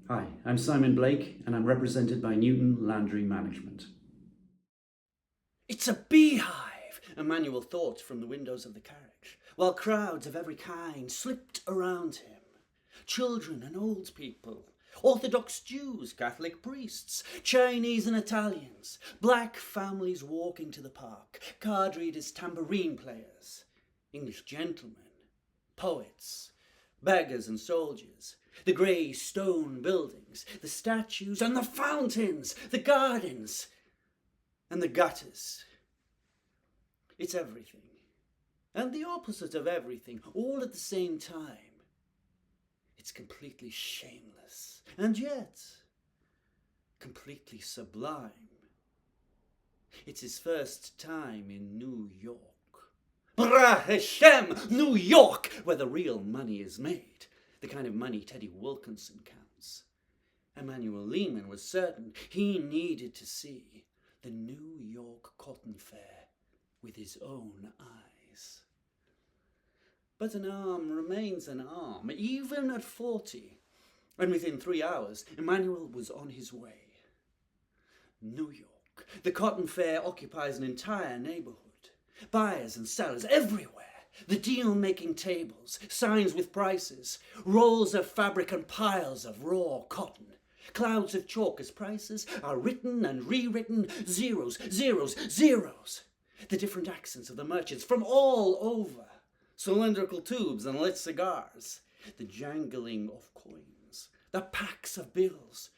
Hi, I'm Simon Blake, and I'm represented by Newton Landry Management. It's a beehive, Emmanuel thought from the windows of the carriage, while crowds of every kind slipped around him. Children and old people, Orthodox Jews, Catholic priests, Chinese and Italians, black families walking to the park, card readers, tambourine players, English gentlemen, poets, beggars and soldiers, the grey stone buildings, the statues and the fountains, the gardens and the gutters. It's everything, and the opposite of everything, all at the same time. It's completely shameless, and yet completely sublime. It's his first time in New York. B'ra Hashem, New York, where the real money is made, the kind of money Teddy Wilkinson counts. Emmanuel Lehman was certain he needed to see the New York Cotton Fair with his own eyes. But an arm remains an arm, even at 40, and within 3 hours Emmanuel was on his way. New York. The Cotton Fair occupies an entire neighborhood. Buyers and sellers everywhere. The deal-making tables, signs with prices, rolls of fabric and piles of raw cotton. Clouds of chalk as prices are written and rewritten, zeros, zeros, zeros. The different accents of the merchants from all over. Cylindrical tubes and lit cigars. The jangling of coins. The packs of bills.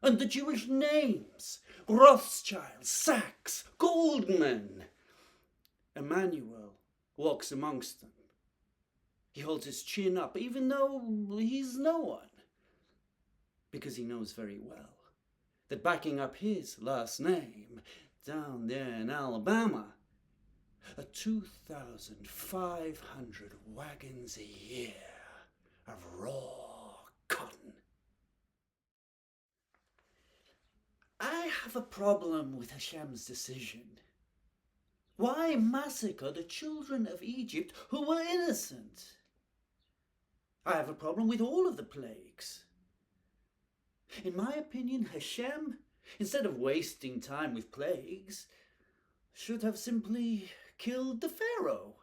And the Jewish names. Rothschild, Sachs, Goldman. Emmanuel walks amongst them. He holds his chin up, even though he's no one. Because he knows very well that backing up his last name, down there in Alabama, are 2,500 wagons a year of raw cotton. I have a problem with Hashem's decision. Why massacre the children of Egypt who were innocent? I have a problem with all of the plagues. In my opinion, Hashem, instead of wasting time with plagues, should have simply killed the Pharaoh.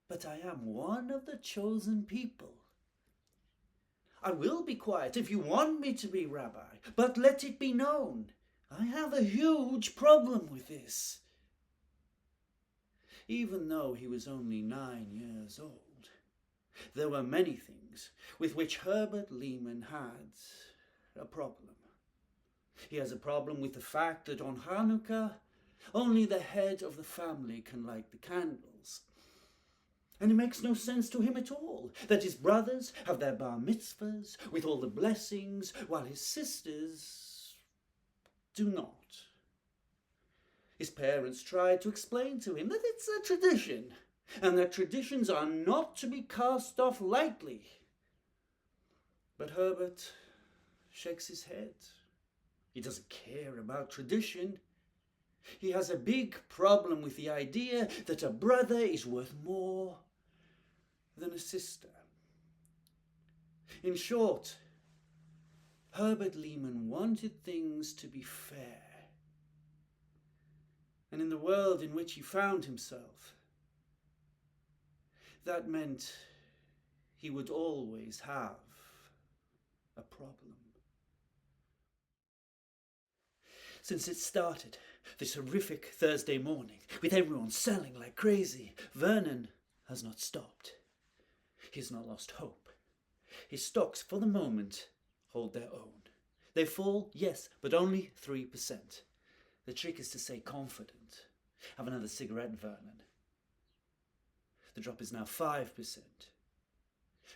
But I am one of the chosen people. I will be quiet if you want me to be, Rabbi, but let it be known, I have a huge problem with this. Even though he was only 9 years old, there were many things with which Herbert Lehman had a problem. He has a problem with the fact that on Hanukkah, only the head of the family can light the candles. And it makes no sense to him at all that his brothers have their bar mitzvahs with all the blessings, while his sisters do not. His parents tried to explain to him that it's a tradition, and that traditions are not to be cast off lightly. But Herbert shakes his head. He doesn't care about tradition. He has a big problem with the idea that a brother is worth more than a sister. In short, Herbert Lehman wanted things to be fair. And in the world in which he found himself, that meant he would always have a problem. Since it started, this horrific Thursday morning, with everyone selling like crazy, Vernon has not stopped. He has not lost hope. His stocks, for the moment, hold their own. They fall, yes, but only 3%. The trick is to stay confident. Have another cigarette, Vernon. The drop is now 5%.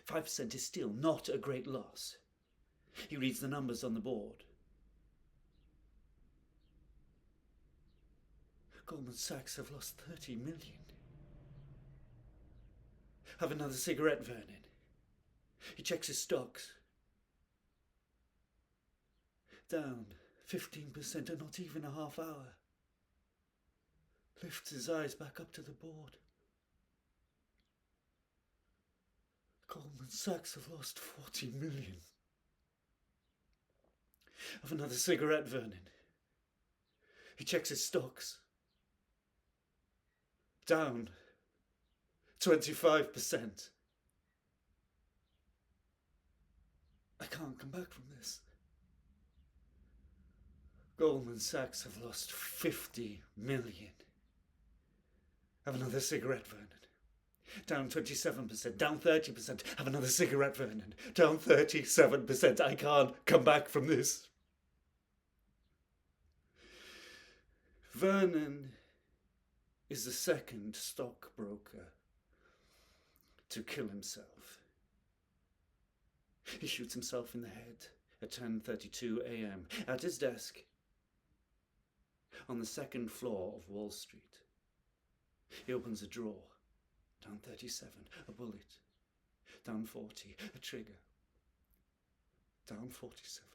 5% is still not a great loss. He reads the numbers on the board. Goldman Sachs have lost 30 million. Have another cigarette, Vernon. He checks his stocks. Down 15% in not even a half hour. Lifts his eyes back up to the board. Goldman Sachs have lost 40 million. Have another cigarette, Vernon. He checks his stocks. Down 25%. I can't come back from this. Goldman Sachs have lost 50 million. Have another cigarette, Vernon. Down 27%, down 30%. Have another cigarette, Vernon. Down 37%. I can't come back from this. Vernon is the second stockbroker to kill himself. He shoots himself in the head at 10:32 a.m. at his desk on the second floor of Wall Street. He opens a drawer. Down 37, a bullet. Down 40, a trigger. Down 47.